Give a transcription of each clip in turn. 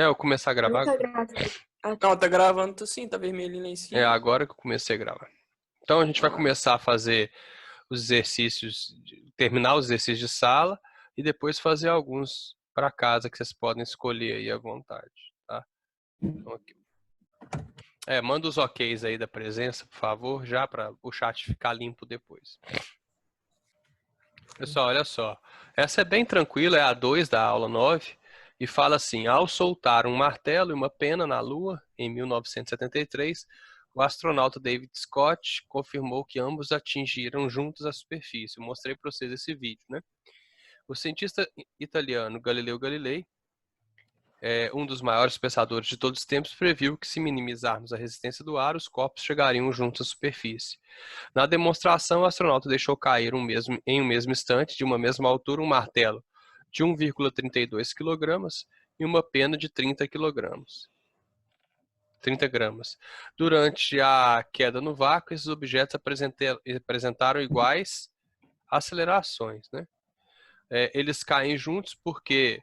Eu começar a Não gravar. tá gravando. Não, tá gravando sim, tá vermelhinho lá em cima. Agora que eu comecei a gravar. Então a gente vai começar a fazer os exercícios, terminar os exercícios de sala e depois fazer alguns para casa que vocês podem escolher aí à vontade, tá? Então, aqui. Manda os OKs aí da presença, por favor, já para o chat ficar limpo depois. Pessoal, olha só. Essa é bem tranquila, é a 2 da aula 9 e fala assim: ao soltar um martelo e uma pena na Lua, em 1973, o astronauta David Scott confirmou que ambos atingiram juntos a superfície. Eu mostrei para vocês esse vídeo, né? O cientista italiano Galileu Galilei, um dos maiores pensadores de todos os tempos, previu que se minimizarmos a resistência do ar, os corpos chegariam juntos à superfície. Na demonstração, o astronauta deixou cair em um mesmo instante, de uma mesma altura, um martelo de 1,32 kg e uma pena de 30 gramas. Durante a queda no vácuo, esses objetos apresentaram iguais acelerações, né? Eles caem juntos porque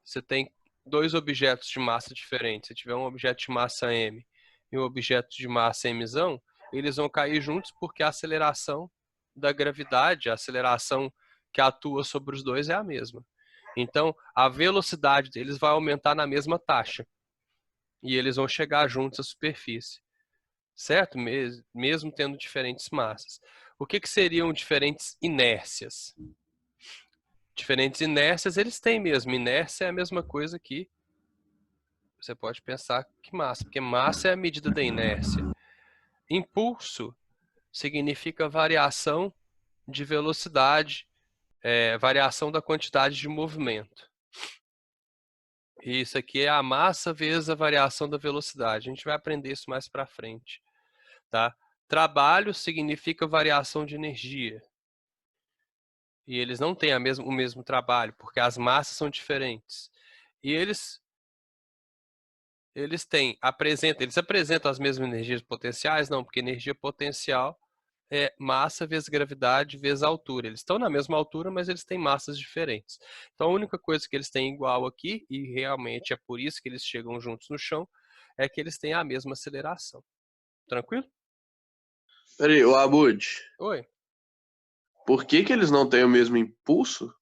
você tem dois objetos de massa diferentes. Se tiver um objeto de massa m e um objeto de massa mzão, eles vão cair juntos porque a aceleração da gravidade, a aceleração que atua sobre os dois é a mesma. Então, a velocidade deles vai aumentar na mesma taxa. E eles vão chegar juntos à superfície. Certo? Mesmo tendo diferentes massas. O que seriam diferentes inércias? Diferentes inércias, eles têm mesmo. Inércia é a mesma coisa que você pode pensar que massa, porque massa é a medida da inércia. Impulso significa variação de velocidade, variação da quantidade de movimento. E isso aqui é a massa vezes a variação da velocidade. A gente vai aprender isso mais para frente, tá? Trabalho significa variação de energia. E eles não têm o mesmo trabalho, porque as massas são diferentes. E eles apresentam as mesmas energias potenciais? Não, porque energia potencial é massa vezes gravidade vezes altura. Eles estão na mesma altura, mas eles têm massas diferentes. Então a única coisa que eles têm igual aqui, e realmente é por isso que eles chegam juntos no chão, é que eles têm a mesma aceleração. Tranquilo? Peraí, o Abud. Oi. Por que eles não têm o mesmo impulso?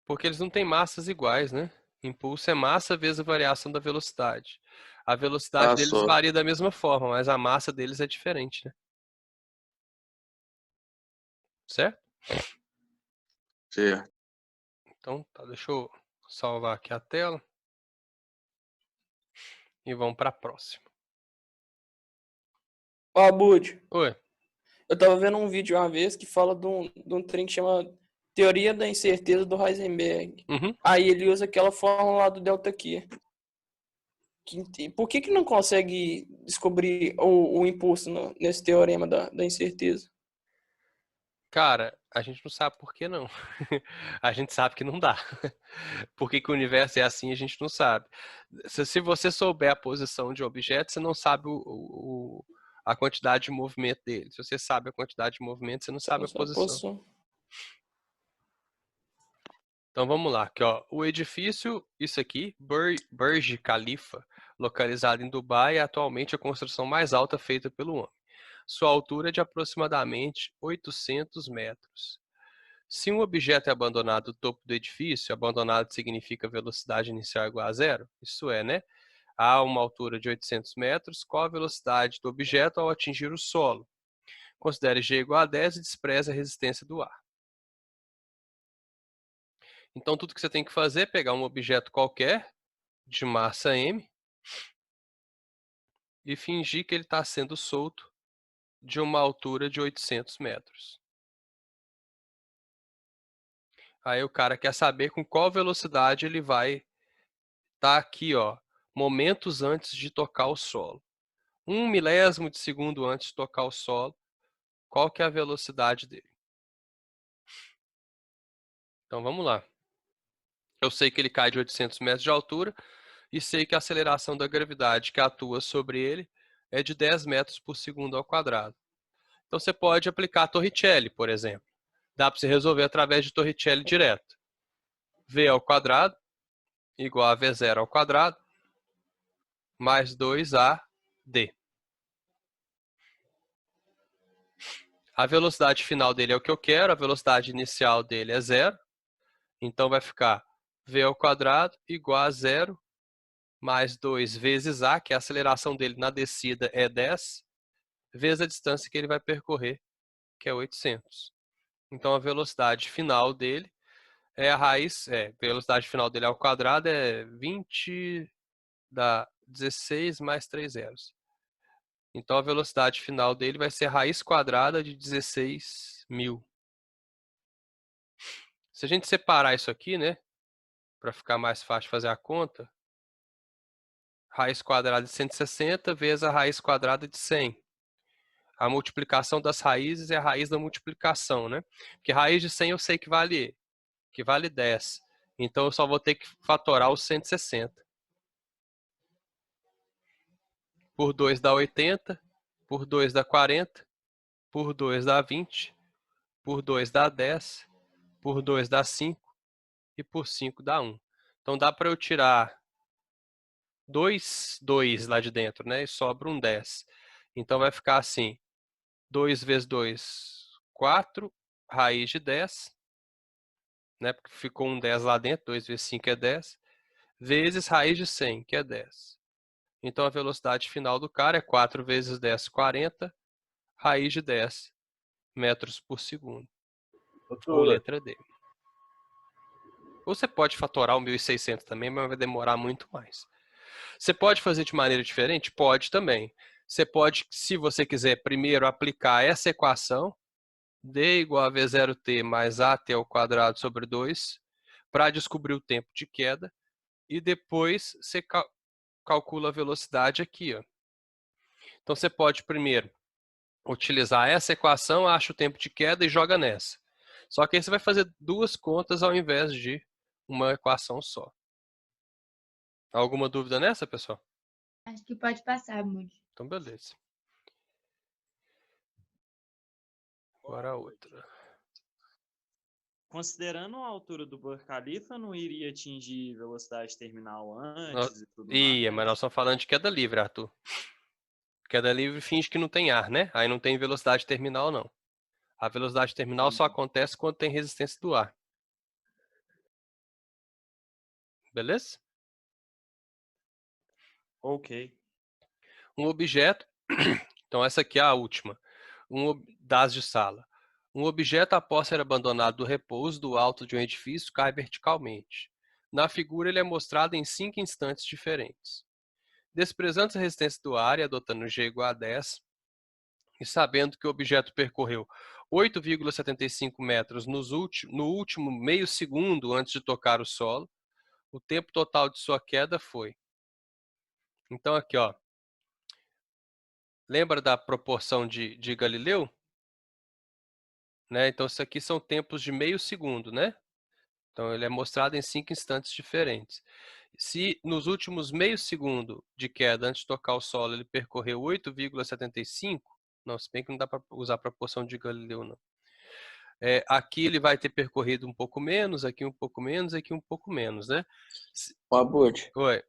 Porque eles não têm massas iguais, né? Impulso é massa vezes a variação da velocidade. A velocidade deles só. varia da mesma forma, mas a massa deles é diferente, né? Certo? Certo. Então, tá, deixa eu salvar aqui a tela. E vamos para a próxima. Ó, Abud, Oi. eu tava vendo um vídeo uma vez que fala de um trem que chama Teoria da Incerteza do Heisenberg. Uhum. Aí ele usa aquela fórmula lá do delta Q. Por que não consegue descobrir o impulso nesse teorema da incerteza? Cara, a gente não sabe por que não. A gente sabe que não dá. Por que o universo é assim, a gente não sabe. Se você souber a posição de um objeto, você não sabe a quantidade de movimento dele. Se você sabe a quantidade de movimento, você não sabe a posição. Então vamos lá, aqui, ó. O edifício, isso aqui, Burj Khalifa, localizado em Dubai, é atualmente a construção mais alta feita pelo homem. Sua altura é de aproximadamente 800 metros. Se um objeto é abandonado do topo do edifício, abandonado significa velocidade inicial igual a zero, isso é, né? A uma altura de 800 metros, qual a velocidade do objeto ao atingir o solo? Considere G igual a 10 e despreze a resistência do ar. Então, tudo que você tem que fazer é pegar um objeto qualquer, de massa m, e fingir que ele está sendo solto de uma altura de 800 metros. Aí o cara quer saber com qual velocidade ele vai estar aqui, ó, momentos antes de tocar o solo. 1 milésimo de segundo antes de tocar o solo, qual que é a velocidade dele? Então vamos lá. Eu sei que ele cai de 800 metros de altura e sei que a aceleração da gravidade que atua sobre ele é de 10 metros por segundo ao quadrado. Então você pode aplicar Torricelli, por exemplo. Dá para você resolver através de Torricelli direto. V ao quadrado igual a V0 ao quadrado mais 2AD. A velocidade final dele é o que eu quero, a velocidade inicial dele é 0. Então vai ficar v ao quadrado igual a 0 mais 2 vezes a, que a aceleração dele na descida é 10, vezes a distância que ele vai percorrer, que é 800. Então a velocidade final dele é a raiz, velocidade final dele ao quadrado é 20 dá 16 mais 3 zeros. Então a velocidade final dele vai ser a raiz quadrada de 16.000. Se a gente separar isso aqui, né, para ficar mais fácil fazer a conta, raiz quadrada de 160 vezes a raiz quadrada de 100. A multiplicação das raízes é a raiz da multiplicação, né? Porque raiz de 100 eu sei que vale 10. Então eu só vou ter que fatorar os 160. Por 2 dá 80, por 2 dá 40, por 2 dá 20, por 2 dá 10, por 2 dá 5 e por 5 dá 1. Então dá para eu tirar 2 lá de dentro, né? E sobra um 10. Então vai ficar assim, 2 vezes 2, 4, raiz de 10, né? Porque ficou um 10 lá dentro, 2 vezes 5 é 10, vezes raiz de 100, que é 10. Então a velocidade final do cara é 4 vezes 10, 40, raiz de 10 metros por segundo. Ou letra D. Ou você pode fatorar o 1.600 também, mas vai demorar muito mais. Você pode fazer de maneira diferente? Pode também. Você pode, se você quiser, primeiro aplicar essa equação, D igual a V0t mais AT ao quadrado sobre 2, para descobrir o tempo de queda, e depois você calcula a velocidade aqui. Ó. Então você pode primeiro utilizar essa equação, acha o tempo de queda e joga nessa. Só que aí você vai fazer duas contas ao invés de uma equação só. Alguma dúvida nessa, pessoal? Acho que pode passar, Moody. Então, beleza. Agora a outra. Considerando a altura do Burj Khalifa, não iria atingir velocidade terminal antes e tudo mais? Ia, mas nós estamos falando de queda livre, Arthur. Queda livre finge que não tem ar, né? Aí não tem velocidade terminal, não. A velocidade terminal só acontece quando tem resistência do ar. Beleza? Ok. Um objeto, então essa aqui é a última, das de sala. Um objeto após ser abandonado do repouso do alto de um edifício cai verticalmente. Na figura ele é mostrado em 5 instantes diferentes. Desprezando a resistência do ar e adotando G igual a 10, e sabendo que o objeto percorreu 8,75 metros no último meio segundo antes de tocar o solo, o tempo total de sua queda foi. Então aqui, ó. Lembra da proporção de Galileu? Né? Então, isso aqui são tempos de meio segundo, né? Então, ele é mostrado em 5 instantes diferentes. Se nos últimos meio segundo de queda, antes de tocar o solo, ele percorreu 8,75, não, se bem que não dá para usar a proporção de Galileu, não. Aqui ele vai ter percorrido um pouco menos, aqui um pouco menos, aqui um pouco menos, né? Ó, Bud, Oi.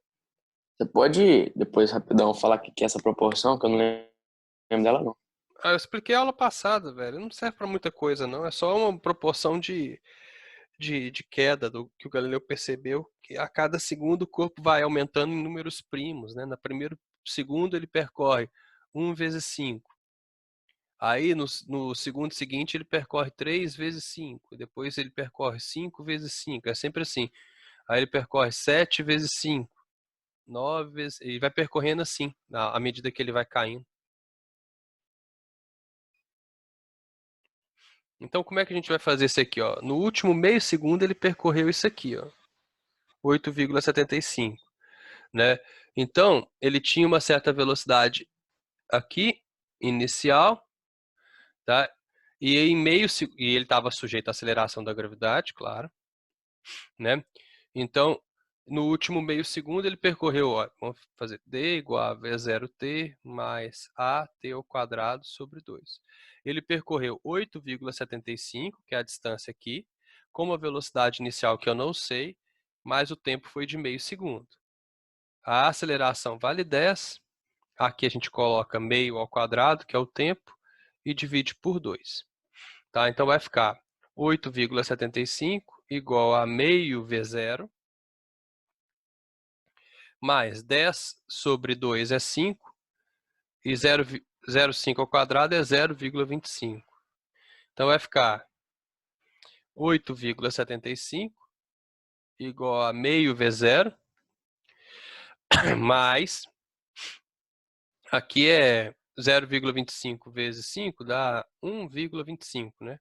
você pode depois rapidão falar o que é essa proporção, que eu não lembro dela, não. Eu expliquei a aula passada, velho. Não serve para muita coisa, não. É só uma proporção de queda do que o Galileu percebeu, que a cada segundo o corpo vai aumentando em números primos, né? No primeiro segundo ele percorre 1 vezes 5. Aí no segundo seguinte ele percorre 3 vezes 5. Depois ele percorre 5 vezes 5. É sempre assim. Aí ele percorre 7 vezes 5. 9 vezes... Ele vai percorrendo assim, à medida que ele vai caindo. Então, como é que a gente vai fazer isso aqui? Ó? No último meio segundo, ele percorreu isso aqui, ó, 8,75. Né? Então, ele tinha uma certa velocidade aqui, inicial, tá? E ele estava sujeito à aceleração da gravidade, claro. Né? Então, no último meio segundo, ele percorreu, ó, vamos fazer D igual a V0t mais AT ao quadrado sobre 2. Ele percorreu 8,75, que é a distância aqui, com uma velocidade inicial que eu não sei, mas o tempo foi de meio segundo. A aceleração vale 10. Aqui a gente coloca meio ao quadrado, que é o tempo, e divide por 2. Tá? Então vai ficar 8,75 igual a meio V0, mais 10 sobre 2 é 5, e 0,5 ao quadrado é 0,25. Então vai ficar 8,75 igual a meio V0, mais, aqui é 0,25 vezes 5, dá 1,25, né?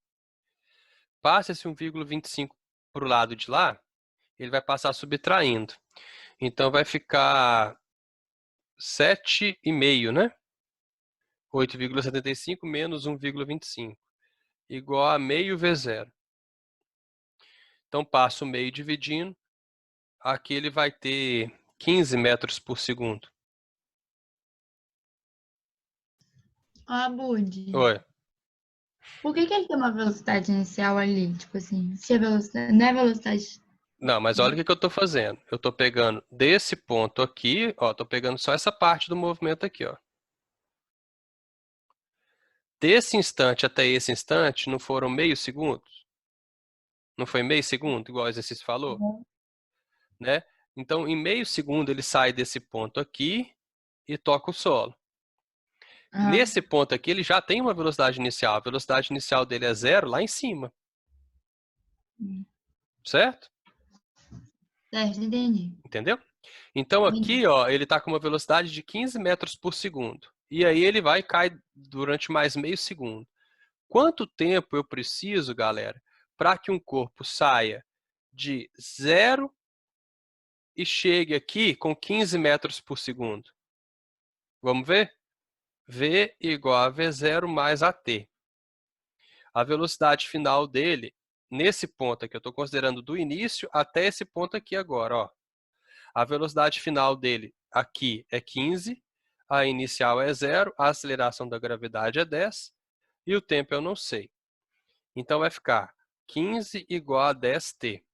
Passa esse 1,25 para o lado de lá, ele vai passar subtraindo. Então vai ficar 7,5, né? 8,75 menos 1,25, igual a meio V0. Então passa o meio dividindo, aqui ele vai ter 15 metros por segundo. Ó, Bud, Oi. por que ele tem uma velocidade inicial ali? Tipo assim, se a velocidade, não é velocidade. Não, mas olha o que eu estou fazendo. Eu estou pegando desse ponto aqui, ó, estou pegando só essa parte do movimento aqui, ó. Desse instante até esse instante, não foram meio segundos? Não foi meio segundo, igual o exercício falou? Né? Então, em meio segundo, ele sai desse ponto aqui e toca o solo. Ah, Nesse ponto aqui, ele já tem uma velocidade inicial. A velocidade inicial dele é 0 lá em cima. Certo? certo, entendi. Entendeu? Então aqui, ó, ele está com uma velocidade de 15 metros por segundo. E aí ele vai e cai durante mais meio segundo. Quanto tempo eu preciso, galera, para que um corpo saia de 0 e chegue aqui com 15 metros por segundo? Vamos ver? V igual a V0 mais AT. A velocidade final dele, nesse ponto aqui, eu estou considerando do início até esse ponto aqui agora, ó. A velocidade final dele aqui é 15, a inicial é 0, a aceleração da gravidade é 10 e o tempo eu não sei. Então vai ficar 15 igual a 10t.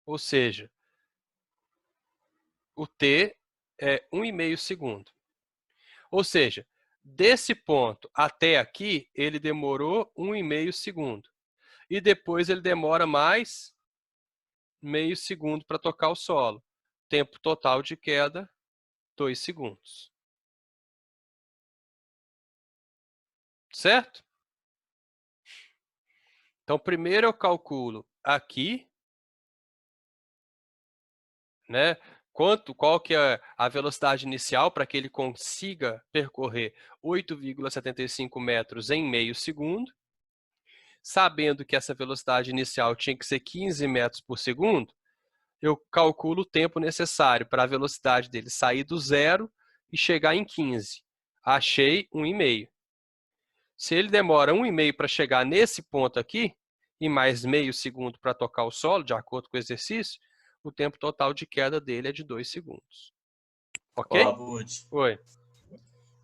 Ou seja, o t é 1,5 segundo. Ou seja, desse ponto até aqui, ele demorou 1,5 segundo. E depois ele demora mais meio segundo para tocar o solo. Tempo total de queda, 2 segundos. Certo? Então, primeiro eu calculo aqui, né? Qual que é a velocidade inicial para que ele consiga percorrer 8,75 metros em meio segundo. Sabendo que essa velocidade inicial tinha que ser 15 metros por segundo, eu calculo o tempo necessário para a velocidade dele sair do 0 e chegar em 15. Achei 1,5. Se ele demora 1,5 para chegar nesse ponto aqui, e mais meio segundo para tocar o solo, de acordo com o exercício, o tempo total de queda dele é de 2 segundos. Ok? Olá, Bud. Oi.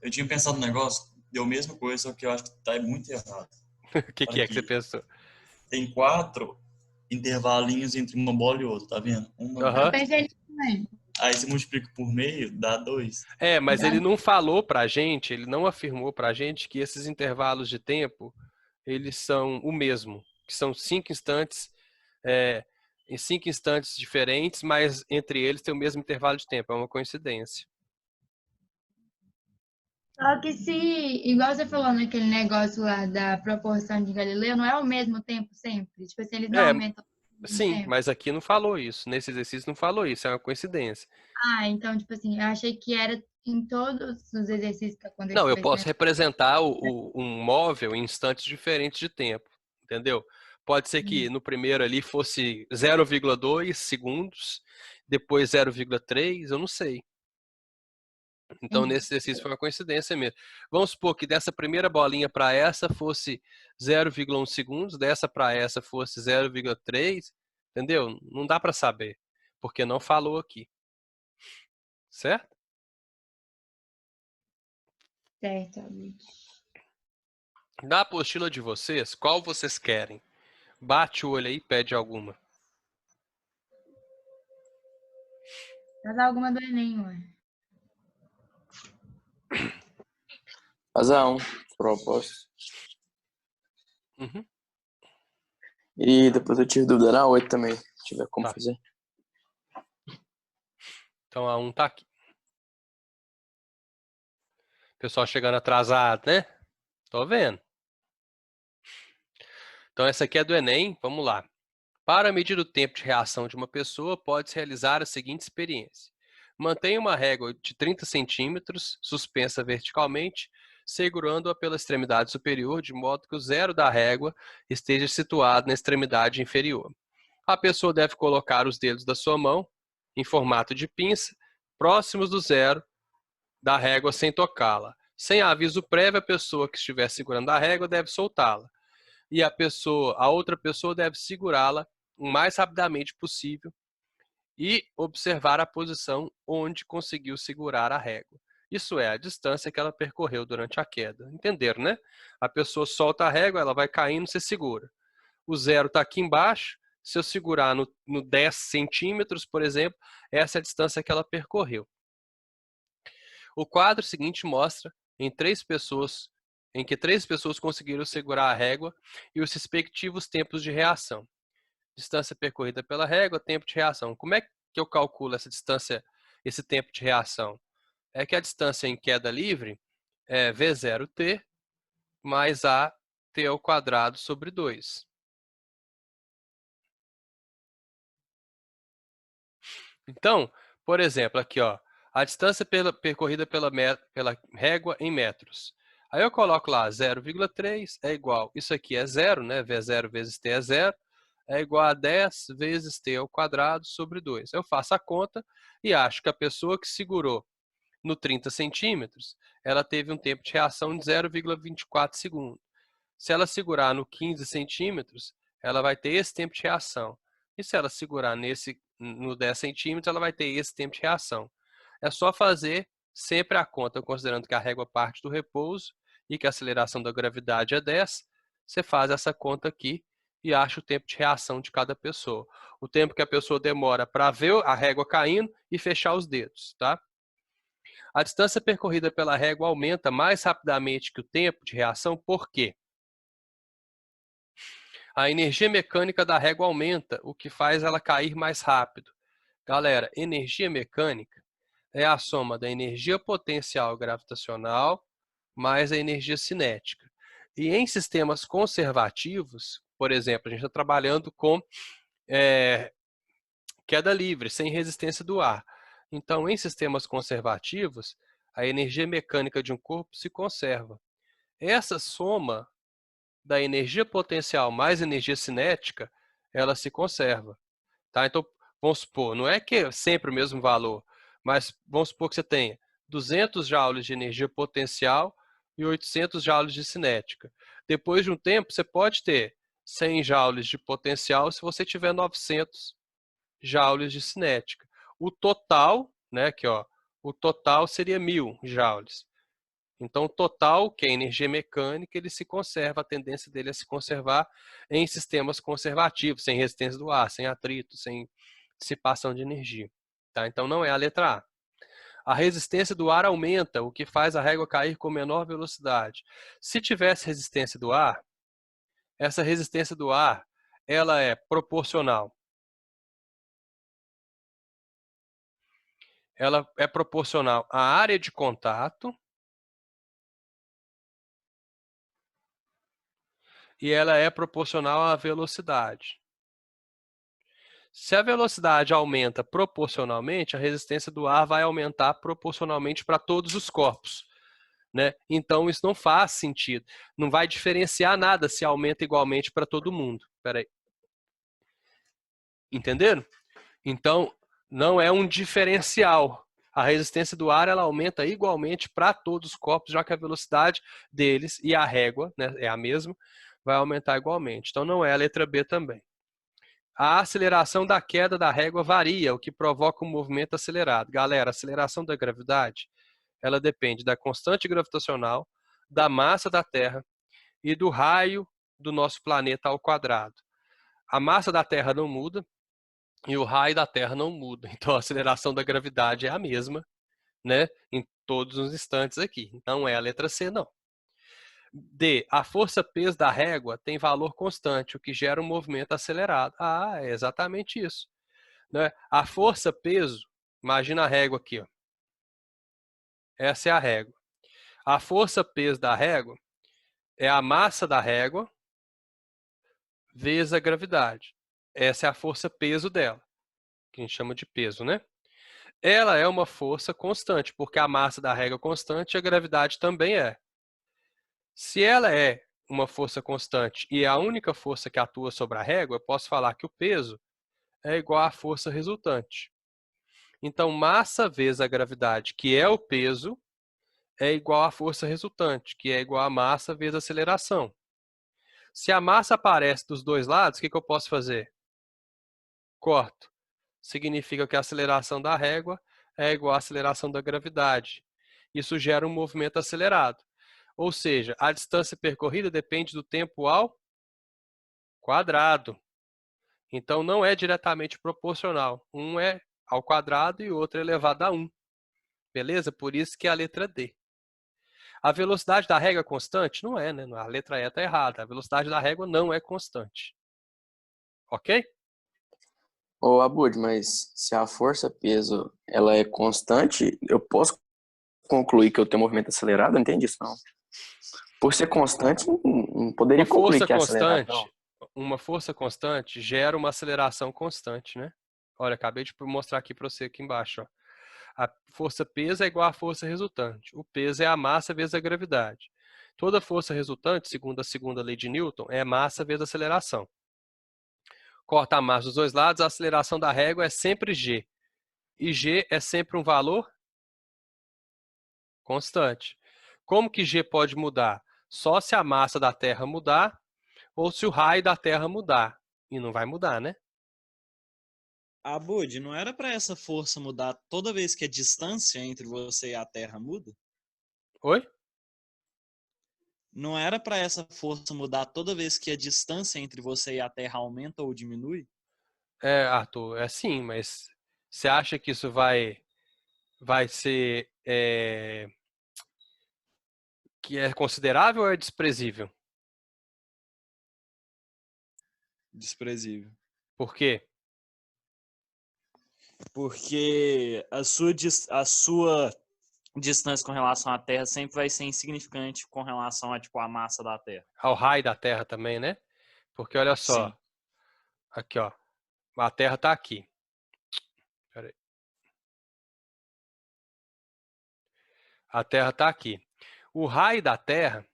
Eu tinha pensado no negócio, deu a mesma coisa, só que eu acho que tá muito errado. O que Olha é que você aqui. pensou? Tem 4 intervalinhos entre uma bola e outra, tá vendo? Eu pensei nisso também. Aí você multiplica por meio, dá 2. É, mas ele não falou pra gente, ele não afirmou pra gente que esses intervalos de tempo, eles são o mesmo, que são 5 instantes, em 5 instantes diferentes, mas entre eles tem o mesmo intervalo de tempo, é uma coincidência. Só que se, igual você falou naquele negócio lá da proporção de Galileu, não é o mesmo tempo sempre? Tipo assim, eles não É, aumentam o mesmo sim, tempo. mas aqui não falou isso, nesse exercício não falou isso, é uma coincidência. Ah, então, tipo assim, eu achei que era em todos os exercícios que Não, eu aconteceu posso representar um móvel em instantes diferentes de tempo, entendeu? Pode ser que no primeiro ali fosse 0,2 segundos, depois 0,3, eu não sei. Então, nesse exercício foi uma coincidência mesmo. Vamos supor que dessa primeira bolinha para essa fosse 0,1 segundos, dessa para essa fosse 0,3, entendeu? Não dá para saber, porque não falou aqui. Certo? Certo, Bud. Na apostila de vocês, qual vocês querem? Bate o olho aí e pede alguma. Faz alguma do Enem, ué. Faz a 1, proposto. Uhum. E depois eu tive dúvida na 8 também, se tiver como Tá. fazer. Então a 1 tá aqui. Pessoal chegando atrasado, né? Tô vendo. Então essa aqui é do Enem, vamos lá. Para medir o tempo de reação de uma pessoa, pode-se realizar a seguinte experiência. Mantenha uma régua de 30 centímetros suspensa verticalmente, segurando-a pela extremidade superior, de modo que o zero da régua esteja situado na extremidade inferior. A pessoa deve colocar os dedos da sua mão, em formato de pinça, próximos do zero da régua sem tocá-la. Sem aviso prévio, a pessoa que estiver segurando a régua deve soltá-la. E a outra pessoa deve segurá-la o mais rapidamente possível e observar a posição onde conseguiu segurar a régua. Isso é a distância que ela percorreu durante a queda. Entenderam, né? A pessoa solta a régua, ela vai caindo, você segura. O zero está aqui embaixo. Se eu segurar no 10 centímetros, por exemplo, essa é a distância que ela percorreu. O quadro seguinte mostra em que três pessoas conseguiram segurar a régua e os respectivos tempos de reação. Distância percorrida pela régua, tempo de reação. Como é que eu calculo essa distância, esse tempo de reação? É que a distância em queda livre é V0t mais AT ao quadrado sobre 2. Então, por exemplo, aqui, ó, a distância percorrida pela régua em metros. Aí eu coloco lá 0,3 é igual, isso aqui é zero, né? V0 vezes t é zero, é igual a 10 vezes t ao quadrado sobre 2. Eu faço a conta e acho que a pessoa que segurou no 30 centímetros, ela teve um tempo de reação de 0,24 segundos. Se ela segurar no 15 centímetros, ela vai ter esse tempo de reação. E se ela segurar no 10 centímetros, ela vai ter esse tempo de reação. É só fazer sempre a conta, considerando que a régua parte do repouso e que a aceleração da gravidade é 10. Você faz essa conta aqui e acha o tempo de reação de cada pessoa. O tempo que a pessoa demora para ver a régua caindo e fechar os dedos, tá? A distância percorrida pela régua aumenta mais rapidamente que o tempo de reação, por quê? A energia mecânica da régua aumenta, o que faz ela cair mais rápido. Galera, energia mecânica é a soma da energia potencial gravitacional mais a energia cinética. E em sistemas conservativos, por exemplo, a gente está trabalhando com queda livre, sem resistência do ar. Então, em sistemas conservativos, a energia mecânica de um corpo se conserva. Essa soma da energia potencial mais energia cinética, ela se conserva. Tá? Então, vamos supor, não é que é sempre o mesmo valor, mas vamos supor que você tenha 200 joules de energia potencial e 800 joules de cinética. Depois de um tempo, você pode ter 100 joules de potencial se você tiver 900 joules de cinética. O total, né, aqui, ó, o total seria 1000 joules. Então, o total, que é energia mecânica, ele se conserva, a tendência dele é se conservar em sistemas conservativos, sem resistência do ar, sem atrito, sem dissipação de energia. Tá? Então, não é a letra A. A resistência do ar aumenta, o que faz a régua cair com menor velocidade. Se tivesse resistência do ar, essa resistência do ar, ela é proporcional. Ela é proporcional à área de contato e ela é proporcional à velocidade. Se a velocidade aumenta proporcionalmente, a resistência do ar vai aumentar proporcionalmente para todos os corpos, né? Então, isso não faz sentido. Não vai diferenciar nada se aumenta igualmente para todo mundo. Espera aí. Entenderam? Então, não é um diferencial. A resistência do ar ela aumenta igualmente para todos os corpos, já que a velocidade deles e a régua, né, é a mesma, vai aumentar igualmente. Então, não é a letra B também. A aceleração da queda da régua varia, o que provoca um movimento acelerado. Galera, a aceleração da gravidade, ela depende da constante gravitacional, da massa da Terra e do raio do nosso planeta ao quadrado. A massa da Terra não muda e o raio da Terra não muda. Então, a aceleração da gravidade é a mesma, né? Em todos os instantes aqui. Não é a letra C, não. D. A força-peso da régua tem valor constante, o que gera um movimento acelerado. Ah, é exatamente isso. Né? A força-peso, imagina a régua aqui, ó. Essa é a régua. A força-peso da régua é a massa da régua vezes a gravidade. Essa é a força-peso dela, que a gente chama de peso, né? Ela é uma força constante, porque a massa da régua é constante e a gravidade também é. Se ela é uma força constante e é a única força que atua sobre a régua, eu posso falar que o peso é igual à força resultante. Então, massa vezes a gravidade, que é o peso, é igual à força resultante, que é igual à massa vezes a aceleração. Se a massa aparece dos dois lados, o que eu posso fazer? Corto. Significa que a aceleração da régua é igual à aceleração da gravidade. Isso gera um movimento acelerado. Ou seja, a distância percorrida depende do tempo ao quadrado. Então, não é diretamente proporcional. Um é ao quadrado e o outro é elevado a 1. Beleza? Por isso que é a letra D. A velocidade da régua é constante? Não é, né? A letra E está errada. A velocidade da régua não é constante. Ok? Ô, Abud, mas se a força-peso ela é constante, eu posso concluir que eu tenho movimento acelerado? Eu não entendi isso, não. Por ser constante, não poderia concluir que é acelerado, não. Uma força constante gera uma aceleração constante, né? Olha, acabei de mostrar aqui para você aqui embaixo, ó. A força peso é igual à força resultante. O peso é a massa vezes a gravidade. Toda força resultante, segundo a segunda lei de Newton, é massa vezes a aceleração. Corta a massa dos dois lados, a aceleração da régua é sempre g. E g é sempre um valor constante. Como que g pode mudar? Só se a massa da Terra mudar ou se o raio da Terra mudar. E não vai mudar, né? Abud, não era para essa força mudar toda vez que a distância entre você e a Terra muda? Oi? Não era para essa força mudar toda vez que a distância entre você e a Terra aumenta ou diminui? É, Arthur, é sim, mas você acha que isso vai ser que é considerável ou é desprezível? Desprezível. Por quê? Porque a sua distância com relação à Terra sempre vai ser insignificante com relação a, tipo, a massa da Terra. Ao raio da Terra também, né? Porque olha só, Sim. aqui ó, a Terra está aqui. Pera aí. A Terra está aqui. O raio da Terra,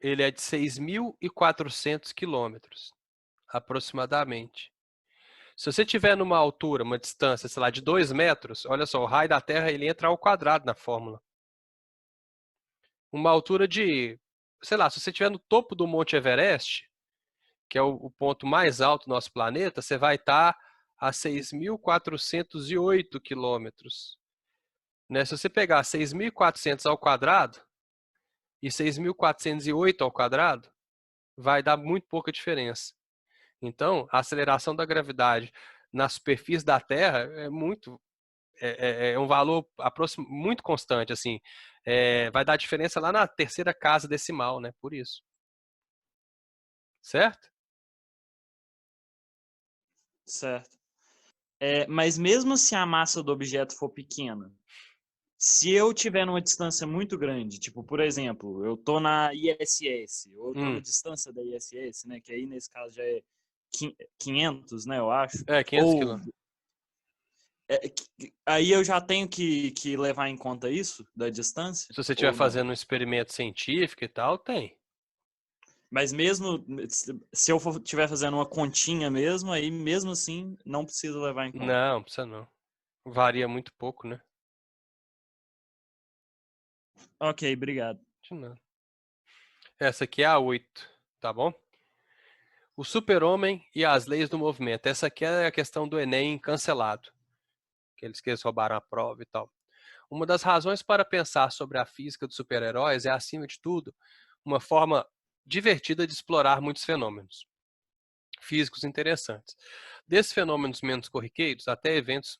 ele é de 6.400 quilômetros, aproximadamente. Se você tiver numa altura, uma distância, sei lá, de 2 metros, olha só, o raio da Terra ele entra ao quadrado na fórmula. Uma altura de, sei lá, se você estiver no topo do Monte Everest, que é o ponto mais alto do nosso planeta, você vai estar a 6.408 quilômetros. Né? Se você pegar 6.400 ao quadrado e 6.408 ao quadrado, vai dar muito pouca diferença. Então, a aceleração da gravidade na superfície da Terra é um valor muito constante, assim. Vai dar diferença lá na terceira casa decimal, né? Por isso. Certo? Certo. Mas mesmo se a massa do objeto for pequena, se eu tiver numa distância muito grande, tipo, por exemplo, eu tô na ISS, ou eu tô na distância da ISS, né, que aí nesse caso já é 500, né, eu acho. 500 quilômetros. Aí eu já tenho que levar em conta isso, da distância? Se você estiver ou não? fazendo um experimento científico e tal, tem. Mas mesmo se eu estiver fazendo uma continha mesmo, aí mesmo assim não precisa levar em conta. Não, precisa não. Varia muito pouco, né? Ok, obrigado. De nada. Essa aqui é a 8, tá bom? O super-homem e as leis do movimento. Essa aqui é a questão do Enem cancelado. Que eles roubaram a prova e tal. Uma das razões para pensar sobre a física dos super-heróis é, acima de tudo, uma forma divertida de explorar muitos fenômenos físicos interessantes. Desses fenômenos menos corriqueiros até eventos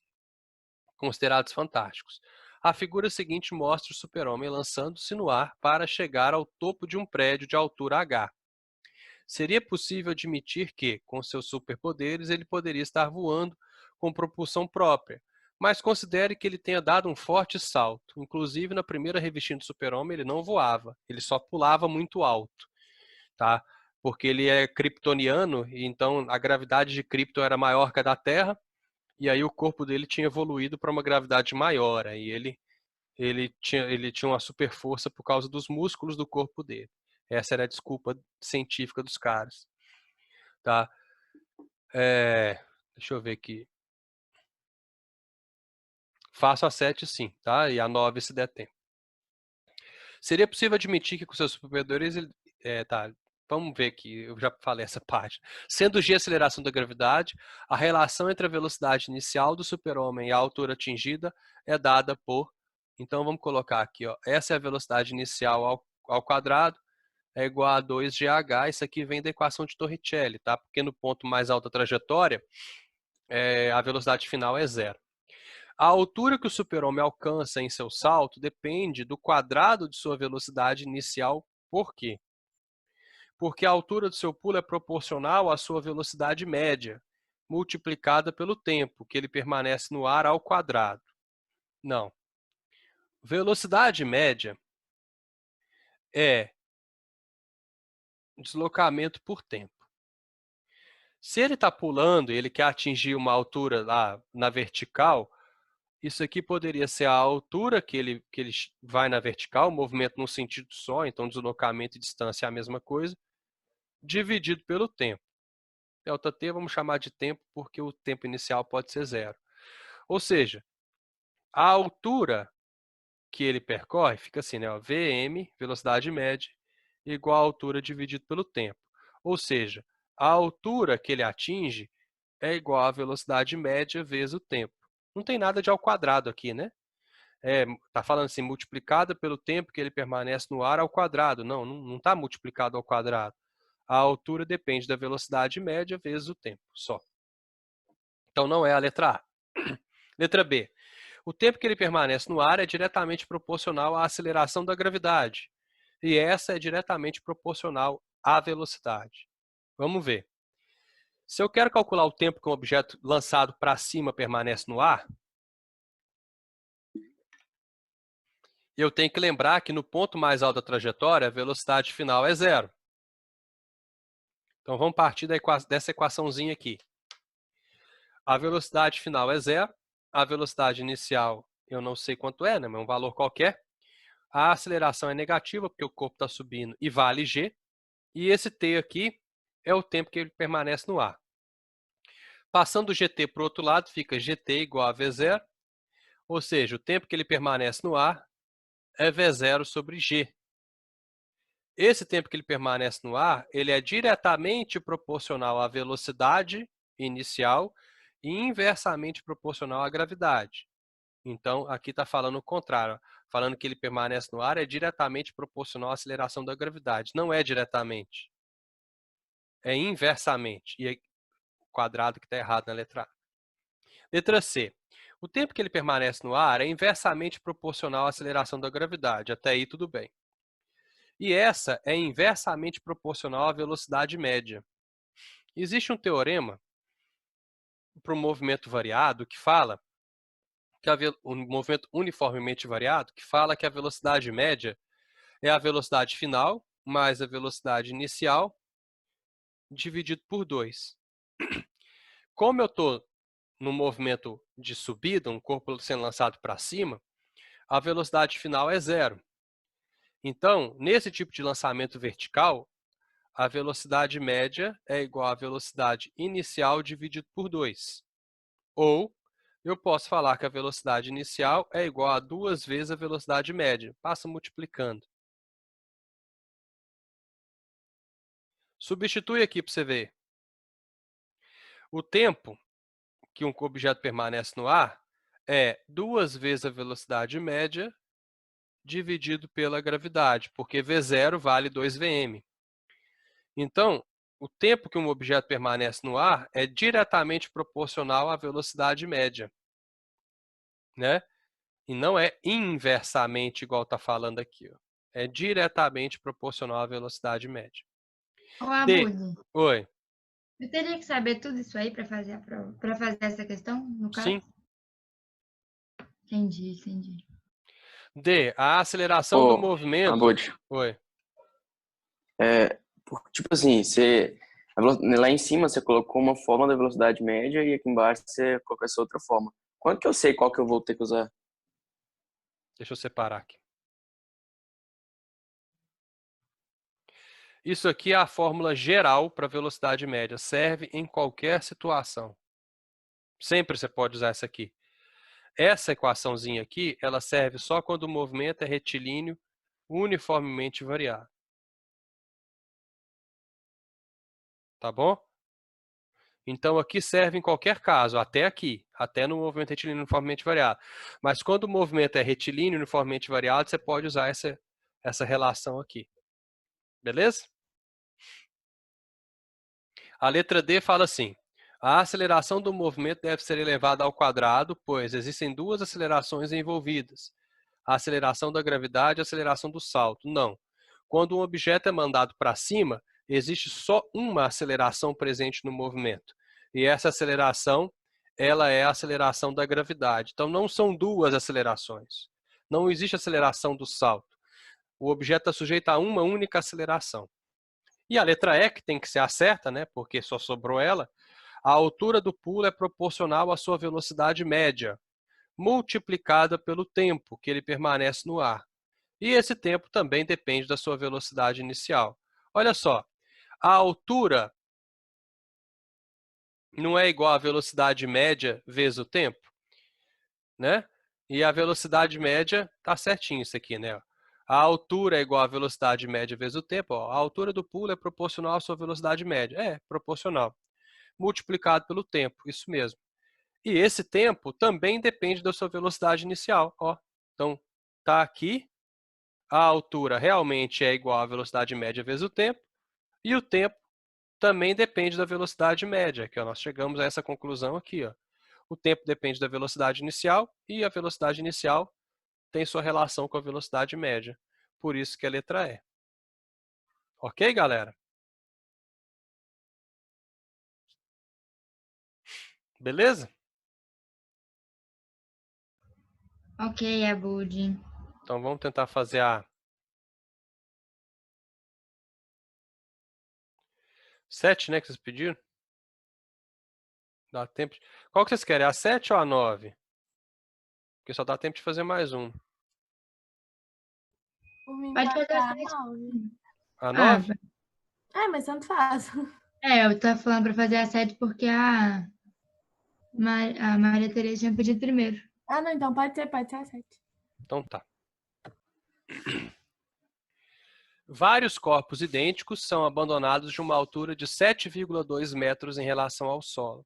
considerados fantásticos. A figura seguinte mostra o super-homem lançando-se no ar para chegar ao topo de um prédio de altura H. Seria possível admitir que, com seus superpoderes, ele poderia estar voando com propulsão própria, mas considere que ele tenha dado um forte salto. Inclusive, na primeira revistinha do super-homem, ele não voava, ele só pulava muito alto, tá? Porque ele é kryptoniano, e então a gravidade de Krypton era maior que a da Terra, e aí o corpo dele tinha evoluído para uma gravidade maior, aí ele tinha uma super força por causa dos músculos do corpo dele. Essa era a desculpa científica dos caras. Tá? Deixa eu ver aqui. Faço a 7 sim, tá? E a 9 se der tempo. Seria possível admitir que com seus superpoderes ele... tá. Vamos ver aqui, eu já falei essa parte. Sendo G a aceleração da gravidade, a relação entre a velocidade inicial do super-homem e a altura atingida é dada por... Então vamos colocar aqui, ó. Essa é a velocidade inicial ao quadrado, é igual a 2gh. Isso aqui vem da equação de Torricelli, tá? Porque no ponto mais alto da trajetória, a velocidade final é zero. A altura que o super-homem alcança em seu salto depende do quadrado de sua velocidade inicial. Por quê? Porque a altura do seu pulo é proporcional à sua velocidade média, multiplicada pelo tempo que ele permanece no ar ao quadrado. Não. Velocidade média é deslocamento por tempo. Se ele está pulando e ele quer atingir uma altura lá na vertical, isso aqui poderia ser a altura que ele vai na vertical, movimento num sentido só, então deslocamento e distância é a mesma coisa, dividido pelo tempo. Δt vamos chamar de tempo porque o tempo inicial pode ser zero. Ou seja, a altura que ele percorre fica assim, né? Vm, velocidade média, igual a altura dividido pelo tempo. Ou seja, a altura que ele atinge é igual à velocidade média vezes o tempo. Não tem nada de ao quadrado aqui, né? Tá falando assim, multiplicada pelo tempo que ele permanece no ar ao quadrado. Não está multiplicado ao quadrado. A altura depende da velocidade média vezes o tempo, só. Então não é a letra A. Letra B. O tempo que ele permanece no ar é diretamente proporcional à aceleração da gravidade. E essa é diretamente proporcional à velocidade. Vamos ver. Se eu quero calcular o tempo que um objeto lançado para cima permanece no ar, eu tenho que lembrar que no ponto mais alto da trajetória, a velocidade final é zero. Então, vamos partir dessa equaçãozinha aqui. A velocidade final é zero. A velocidade inicial, eu não sei quanto é, né? Mas é um valor qualquer. A aceleração é negativa, porque o corpo está subindo e vale g. E esse t aqui é o tempo que ele permanece no ar. Passando o gt para o outro lado, fica gt igual a v0. Ou seja, o tempo que ele permanece no ar é v0 sobre g. Esse tempo que ele permanece no ar, ele é diretamente proporcional à velocidade inicial e inversamente proporcional à gravidade. Então, aqui está falando o contrário. Falando que ele permanece no ar é diretamente proporcional à aceleração da gravidade. Não é diretamente. É inversamente. E é o quadrado que está errado na letra A. Letra C. O tempo que ele permanece no ar é inversamente proporcional à aceleração da gravidade. Até aí, tudo bem. E essa é inversamente proporcional à velocidade média. Existe um teorema para o movimento variado que fala que o movimento uniformemente variado, que fala que a velocidade média é a velocidade final mais a velocidade inicial dividido por 2. Como eu estou no movimento de subida, um corpo sendo lançado para cima, a velocidade final é zero. Então, nesse tipo de lançamento vertical, a velocidade média é igual à velocidade inicial dividido por 2. Ou, eu posso falar que a velocidade inicial é igual a 2 vezes a velocidade média. Passa multiplicando. Substitui aqui para você ver. O tempo que um objeto permanece no ar é 2 vezes a velocidade média dividido pela gravidade, porque V0 vale 2Vm. Então, o tempo que um objeto permanece no ar é diretamente proporcional à velocidade média. né? E não é inversamente igual está falando aqui, ó. É diretamente proporcional à velocidade média. Ô, D. Abud, Oi. eu teria que saber tudo isso aí para fazer a prova, para fazer essa questão, no caso? Sim. Entendi. D. A aceleração do movimento. Abud, Oi. tipo assim, lá em cima você colocou uma forma da velocidade média e aqui embaixo você colocou essa outra forma. Quando que eu sei qual que eu vou ter que usar? Deixa eu separar aqui. Isso aqui é a fórmula geral para velocidade média. Serve em qualquer situação. Sempre você pode usar essa aqui. Essa equaçãozinha aqui, ela serve só quando o movimento é retilíneo uniformemente variado. Tá bom? Então aqui serve em qualquer caso, até aqui, até no movimento retilíneo uniformemente variado. Mas quando o movimento é retilíneo uniformemente variado, você pode usar essa relação aqui. Beleza? A letra D fala assim: a aceleração do movimento deve ser elevada ao quadrado, pois existem duas acelerações envolvidas. A aceleração da gravidade e a aceleração do salto. Não. Quando um objeto é mandado para cima, existe só uma aceleração presente no movimento. E essa aceleração, ela é a aceleração da gravidade. Então, não são duas acelerações. Não existe aceleração do salto. O objeto está sujeito a uma única aceleração. E a letra E, que tem que ser a certa, né, porque só sobrou ela, a altura do pulo é proporcional à sua velocidade média, multiplicada pelo tempo que ele permanece no ar. E esse tempo também depende da sua velocidade inicial. Olha só, a altura não é igual à velocidade média vezes o tempo, né? E a velocidade média tá certinho isso aqui, né? A altura é igual à velocidade média vezes o tempo. Ó. A altura do pulo é proporcional à sua velocidade média. É, proporcional. Multiplicado pelo tempo, isso mesmo. E esse tempo também depende da sua velocidade inicial. Ó. Então, tá aqui. A altura realmente é igual à velocidade média vezes o tempo. E o tempo também depende da velocidade média, que ó, nós chegamos a essa conclusão aqui. Ó. O tempo depende da velocidade inicial e a velocidade inicial tem sua relação com a velocidade média. Por isso que é a letra E. Ok, galera? Beleza? Ok, Abud. Então vamos tentar fazer a 7, né, que vocês pediram? Dá tempo. Qual que vocês querem? A 7 ou a 9? Porque só dá tempo de fazer mais um. Por mim, Pode pode fazer dar as 7. 9. A Ah, 9? Mas tanto faz. eu tô falando para fazer a 7 porque a Maria Tereza tinha pedido primeiro. Ah, não, então pode ser a 7. Então tá. Vários corpos idênticos são abandonados de uma altura de 7,2 metros em relação ao solo,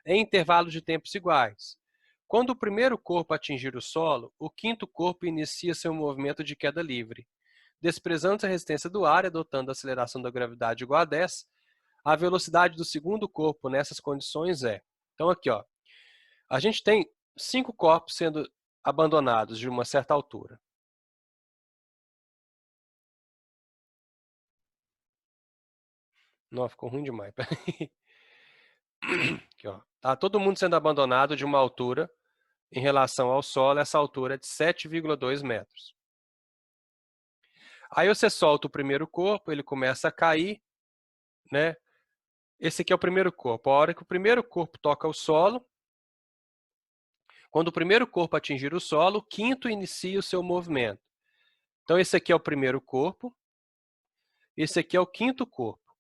em intervalos de tempos iguais. Quando o primeiro corpo atingir o solo, o quinto corpo inicia seu movimento de queda livre. Desprezando a resistência do ar e adotando a aceleração da gravidade igual a 10, a velocidade do segundo corpo nessas condições é... Então aqui, ó, a gente tem 5 corpos sendo abandonados de uma certa altura. Não, ficou ruim demais. Aqui, ó. Tá todo mundo sendo abandonado de uma altura em relação ao solo, essa altura é de 7,2 metros. Aí você solta o primeiro corpo, ele começa a cair, né? Esse aqui é o primeiro corpo. A hora que o primeiro corpo toca o solo, quando o primeiro corpo atingir o solo, o quinto inicia o seu movimento. Então esse aqui é o primeiro corpo, esse aqui é o quinto corpo.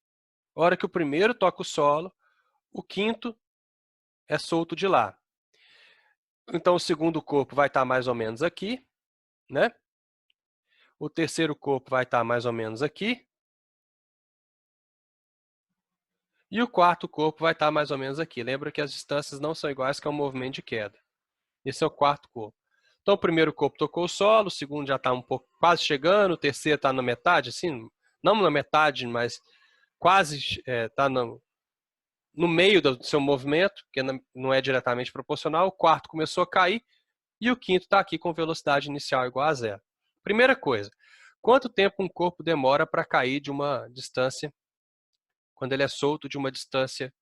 A hora que o primeiro toca o solo, o quinto é solto de lá. Então o segundo corpo vai estar mais ou menos aqui, né? O terceiro corpo vai estar mais ou menos aqui. E o quarto corpo vai estar mais ou menos aqui. Lembra que as distâncias não são iguais, que é um movimento de queda. Esse é o quarto corpo. Então o primeiro corpo tocou o solo, o segundo já está um pouco quase chegando, o terceiro está na metade, assim, não na metade, mas quase está no meio do seu movimento, que não é diretamente proporcional. O quarto começou a cair, E o quinto está aqui com velocidade inicial igual a zero. Primeira coisa, quanto tempo um corpo demora para cair de uma distância, quando ele é solto de uma distância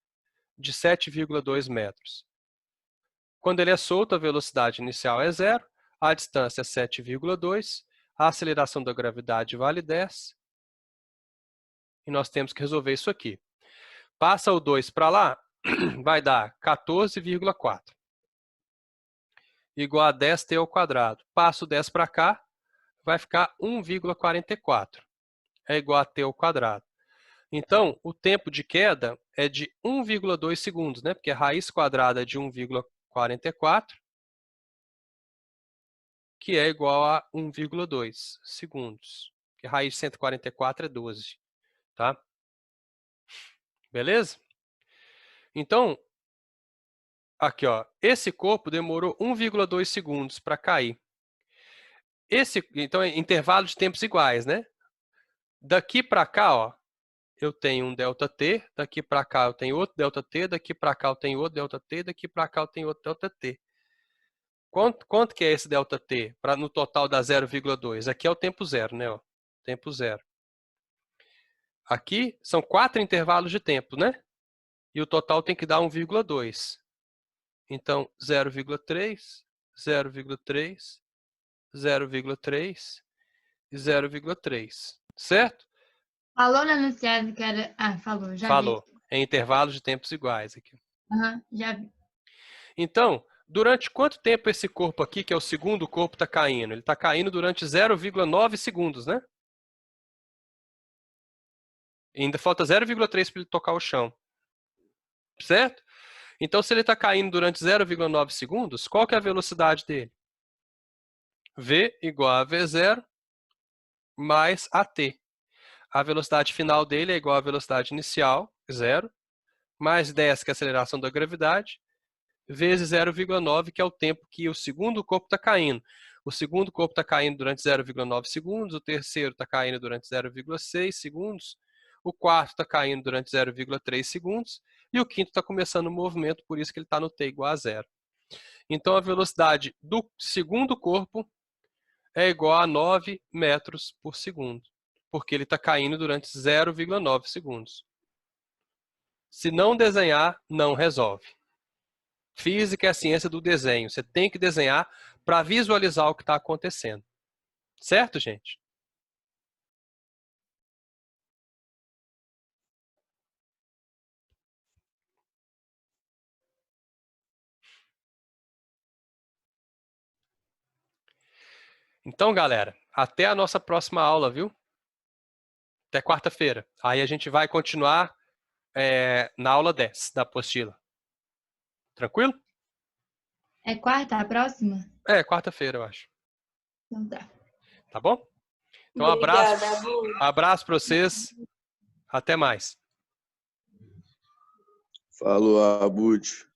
de 7,2 metros? Quando ele é solto, a velocidade inicial é zero, a distância é 7,2, a aceleração da gravidade vale 10, e nós temos que resolver isso aqui. Passa o 2 para lá, vai dar 14,4. Igual a 10t ao quadrado. Passa o 10 para cá, vai ficar 1,44. É igual a t ao quadrado. Então, o tempo de queda é de 1,2 segundos, né? Porque a raiz quadrada é de 1,44, que é igual a 1,2 segundos. Porque a raiz de 144 é 12. Tá? Beleza? Então, aqui, ó, esse corpo demorou 1,2 segundos para cair. Então, é intervalo de tempos iguais, né? Daqui para cá, ó, eu tenho um ΔT, daqui para cá eu tenho outro ΔT, daqui para cá eu tenho outro ΔT, daqui para cá eu tenho outro ΔT. Quanto que é esse ΔT? No total dá 0,2. Aqui é o tempo zero, né? Ó, tempo zero. Aqui são 4 intervalos de tempo, né? E o total tem que dar 1,2. Então, 0,3, 0,3, 0,3 e 0,3. Certo? Falou no anunciado que era... Ah, falou, já Falou. vi. Em intervalos de tempos iguais aqui. Aham, já vi. Então, durante quanto tempo esse corpo aqui, que é o segundo corpo, está caindo? Ele está caindo durante 0,9 segundos, né? E ainda falta 0,3 para ele tocar o chão. Certo? Então, se ele está caindo durante 0,9 segundos, qual que é a velocidade dele? V igual a V0 mais AT. A velocidade final dele é igual à velocidade inicial, 0, mais 10, que é a aceleração da gravidade, vezes 0,9, que é o tempo que o segundo corpo está caindo. O segundo corpo está caindo durante 0,9 segundos, o terceiro está caindo durante 0,6 segundos, o quarto está caindo durante 0,3 segundos, e o quinto está começando o movimento, por isso que ele está no t igual a 0. Então, a velocidade do segundo corpo é igual a 9 metros por segundo, porque ele está caindo durante 0,9 segundos. Se não desenhar, não resolve. Física é a ciência do desenho. Você tem que desenhar para visualizar o que está acontecendo. Certo, gente? Então, galera, até a nossa próxima aula, viu? Até quarta-feira. Aí a gente vai continuar na aula 10 da apostila. Tranquilo? É quarta a próxima? É, quarta-feira, eu acho. Então tá. Tá bom? Então, Obrigada, abraço para vocês. Até mais. Falou, Abud.